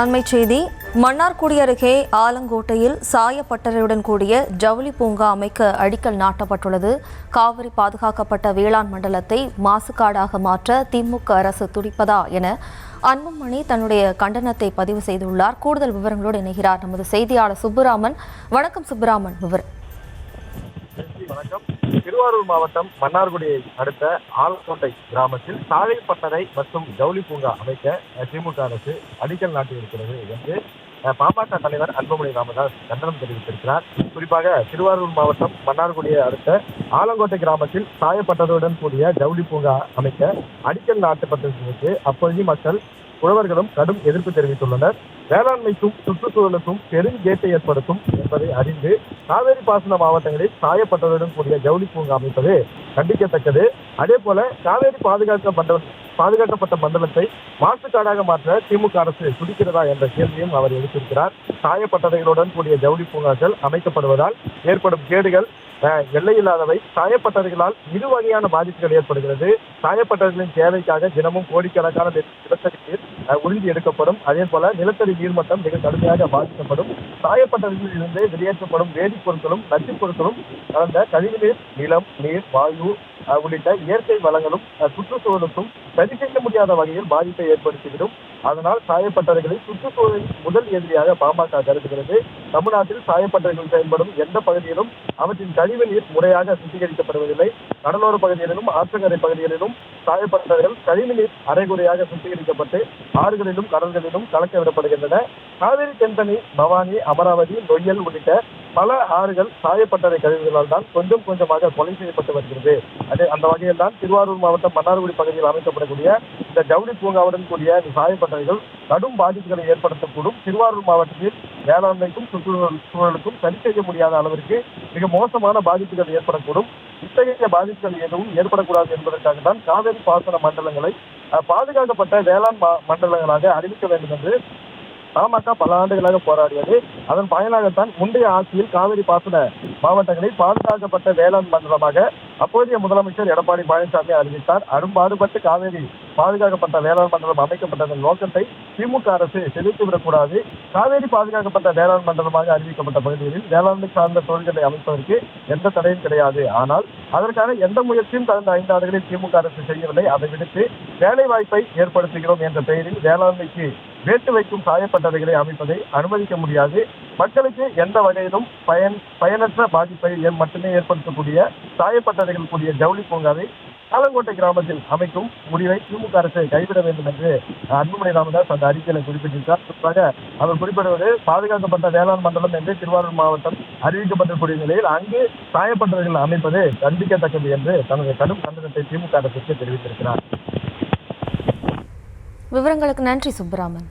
அண்மைச் செய்தி. மன்னார்குடி அருகே ஆலங்கோட்டையில் சாயப்பட்டறையுடன் கூடிய ஜவுளி பூங்கா அமைக்க அடிக்கல் நாட்டப்பட்டுள்ளது. காவிரி பாதுகாக்கப்பட்ட வேளாண் மண்டலத்தை மாசுகாடாக மாற்ற திமுக அரசு துடிப்பதா என அன்புமணி தன்னுடைய கண்டனத்தை பதிவு செய்துள்ளார். கூடுதல் விவரங்களோடு இணைகிறார் நமது செய்தியாளர் சுப்புராமன். வணக்கம் சுப்புராமன். வணக்கம். திருவாரூர் மாவட்டம் மன்னார்குடியை அடுத்த ஆலங்கோட்டை கிராமத்தில் சாயப்பட்டறை மற்றும் ஜவுளி பூங்கா அமைக்க திமுக அரசு அடிக்கல் நாட்டியிருக்கிறது என்று பாமக தலைவர் அன்புமணி ராமதாஸ் கண்டனம் தெரிவித்திருக்கிறார். குறிப்பாக திருவாரூர் மாவட்டம் மன்னார்குடியை அடுத்த ஆலங்கோட்டை கிராமத்தில் சாயப்பட்டறையுடன் கூடிய ஜவுளி பூங்கா அமைக்க அடிக்கல் நாட்டப்பட்டிருக்கிறது. அப்பகுதி மக்கள் புலவர்களும் கடும் எதிர்ப்பு தெரிவித்துள்ளனர். வேளாண்மைக்கும் சுற்றுச்சூழலுக்கும் பெருங்கேட்டை ஏற்படுத்தும் என்பதை அறிந்து காவேரி பாசன மாவட்டங்களில் சாயப்பட்டறையுடன் கூடிய ஜவுளி பூங்கா அமைப்பது கண்டிக்கத்தக்கது. அதே போல காவேரி பாதுகாக்கப்பட்ட மண்டலத்தை மாசுக்காடாக மாற்ற திமுக அரசு துடிக்கிறதா என்ற கேள்வியும் அவர் எழுப்பியிருக்கிறார். சாயப்பட்டறைகளுடன் கூடிய ஜவுளி பூங்காக்கள் அமைக்கப்படுவதால் ஏற்படும் கேடுகள் எல்லையில்லாதவை. சாயப்பட்டறைகளால் இரு வகையான பாதிப்புகள் ஏற்படுகிறது. சாயப்பட்டறைகளின் தேவைக்காக தினமும் கோடிக்கணக்கான நிலத்தடி நீர் உறிஞ்சி எடுக்கப்படும். அதே போல நிலத்தடி நீர்மட்டம் மிக கடுமையாக பாதிக்கப்படும். சாயப்பட்டறைகளில் இருந்து வெளியேற்றப்படும் வேதிப்பொருட்களும் நச்சுப் பொருட்களும் கலந்த கழிவுநீர், நிலம், நீர், வாயு உள்ளிட்ட இயற்கை வளங்களும் சுற்றுச்சூழலுக்கும் சரி செய்ய முடியாத வகையில் பாதிப்பை ஏற்படுத்திவிடும். அதனால் சாயப்பட்டறைகளை சுற்றுச்சூழலின் முதல் எதிரியாக பாமக கருதுகிறது. தமிழ்நாட்டில் சாயப்பட்டறைகள் செயல்படும் எந்த பகுதியிலும் அவற்றின் கழிவு நீர் முறையாக சுத்திகரிக்கப்படுவதில்லை. கடலோர பகுதிகளிலும் ஆற்றங்கரை பகுதிகளிலும் சாயப்பட்டறைகள் கழிவு நீர் அரைகுறையாக சுத்திகரிக்கப்பட்டு ஆறுகளிலும் கடல்களிலும் கலக்க விடப்படுகின்றன. காவிரி, தென்பெண்ணை, பவானி, அமராவதி, நொய்யல் உள்ளிட்ட பல ஆறுகள் சாயப்பட்டறை கழிவுகளால் தான் கொஞ்சம் கொஞ்சமாக கொலை செய்யப்பட்டு வருகிறது. அந்த வகையில் தான் திருவாரூர் மாவட்டம் மன்னார்குடி பகுதியில் அமைக்கப்படக்கூடிய இந்த ஜவுளி பூங்காவுடன் கூடிய சாயப்பட்டறைகள் கடும் பாதிப்புகளை ஏற்படுத்தக்கூடும். திருவாரூர் மாவட்டத்தில் வேளாண்மைக்கும் சுற்றுச்சூழலுக்கும் சரி செய்ய முடியாத அளவிற்கு மிக மோசமான பாதிப்புகள் ஏற்படக்கூடும். இத்தகைய பாதிப்புகள் எதுவும் ஏற்படக்கூடாது என்பதற்காக தான் காவிரி பாசன மண்டலங்களை பாதுகாக்கப்பட்ட வேளாண் மண்டலங்களாக அறிவிக்க வேண்டும் என்று பாமக பல ஆண்டுகளாக போராடியது. அதன் பயனாகத்தான் முந்தைய ஆட்சியில் காவிரி பாசன மாவட்டங்களை பாதுகாக்கப்பட்ட வேளாண் மண்டலமாக அப்போதைய முதலமைச்சர் எடப்பாடி பழனிசாமி அறிவித்தார். அரும்பாடுபட்டு காவிரி பாதுகாக்கப்பட்ட வேளாண் மண்டலம் அமைக்கப்பட்டதன் நோக்கத்தை திமுக அரசு செலுத்திவிடக்கூடாது. காவேரி பாதுகாக்கப்பட்ட வேளாண் மண்டலமாக அறிவிக்கப்பட்ட பகுதிகளில் வேளாண்மை சார்ந்த தொழில்களை அமைப்பதற்கு எந்த தடையும் கிடையாது. ஆனால் அதற்கான எந்த முயற்சியும் கடந்த 5 ஆண்டுகளில் திமுக அரசு செய்யவில்லை. அதை விடுத்து வேலை வாய்ப்பை ஏற்படுத்துகிறோம் என்ற பெயரில் வேளாண்மைக்கு வேட்டு வைக்கும் சாயப்பட்டறைகளை அமைப்பதை அனுமதிக்க முடியாது. மக்களுக்கு எந்த வகையிலும் பயனற்ற பாதிப்பை மட்டுமே ஏற்படுத்தக்கூடிய சாயப்பட்டறைகள் கூடிய ஜவுளி பூங்காவை ஆலங்கோட்டை கிராமத்தில் அமைக்கும் முடிவை திமுக அரசு கைவிட வேண்டும் என்று அன்புமணி ராமதாஸ் அந்த அறிக்கையில் குறிப்பிட்டிருக்கார். குறிப்பாக அவர் குறிப்பிடுவது பாதுகாக்கப்பட்ட வேளாண் மண்டலம் என்று திருவாரூர் மாவட்டம் அறிவிக்கப்பட்டிருக்கூடிய நிலையில் அங்கு சாயப்பட்டறைகள் அமைப்பது கண்டிக்கத்தக்கது என்று தனது கடும் கண்டனத்தை திமுக அரசுக்கு தெரிவித்திருக்கிறார். விவரங்களுக்கு நன்றி சுப்புராமன்.